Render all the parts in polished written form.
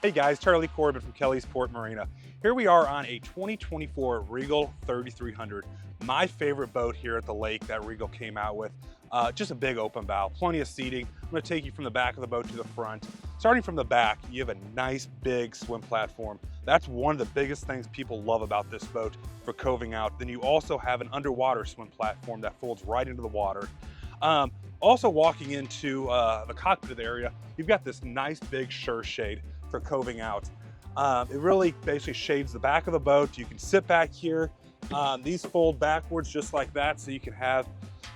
Hey guys, Charlie Corbett from Kelly's Port Marina. Here we are on a 2024 Regal 3300. My favorite boat here at the lake that Regal came out with. Just a big open bow, plenty of seating. I'm gonna take you from the back of the boat to the front. Starting from the back, you have a nice big swim platform. That's one of the biggest things people love about this boat for coving out. Then you also have an underwater swim platform that folds right into the water. Also walking into the cockpit area, you've got this nice big sure shade for coving out. It really basically shades the back of the boat. You can sit back here. These fold backwards just like that, so you can have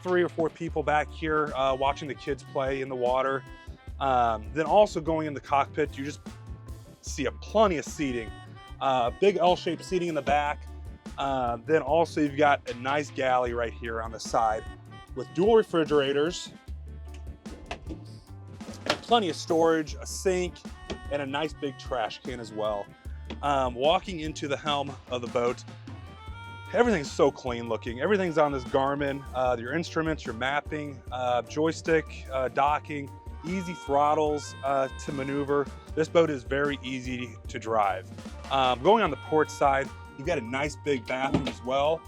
3 or 4 people back here watching the kids play in the water. Then also going in the cockpit, you just see plenty of seating. Big L-shaped seating in the back. Then also you've got a nice galley right here on the side with dual refrigerators, plenty of storage, a sink, and a nice big trash can as well. Walking into the helm of the boat, everything's so clean looking. Everything's on this Garmin, your instruments, your mapping, joystick, docking, easy throttles to maneuver. This boat is very easy to drive. Going on the port side, you've got a nice big bathroom as well.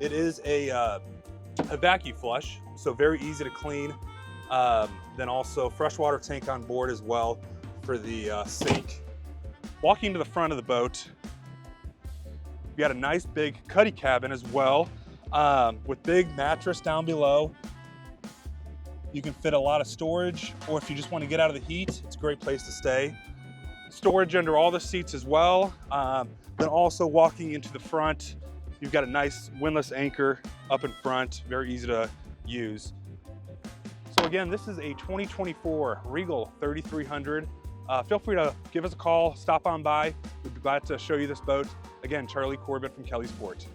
It is a vacuum flush, so very easy to clean. Then also freshwater tank on board as well for the sink. Walking to the front of the boat, you got a nice big cuddy cabin as well, with big mattress down below. You can fit a lot of storage, or if you just want to get out of the heat, it's a great place to stay. Storage under all the seats as well. Then also walking into the front, you've got a nice windlass anchor up in front, very easy to use. So again, this is a 2024 Regal 3300. Feel free to give us a call, stop on by. We'd be glad to show you this boat. Again, Charlie Corbett from Kelly's Port.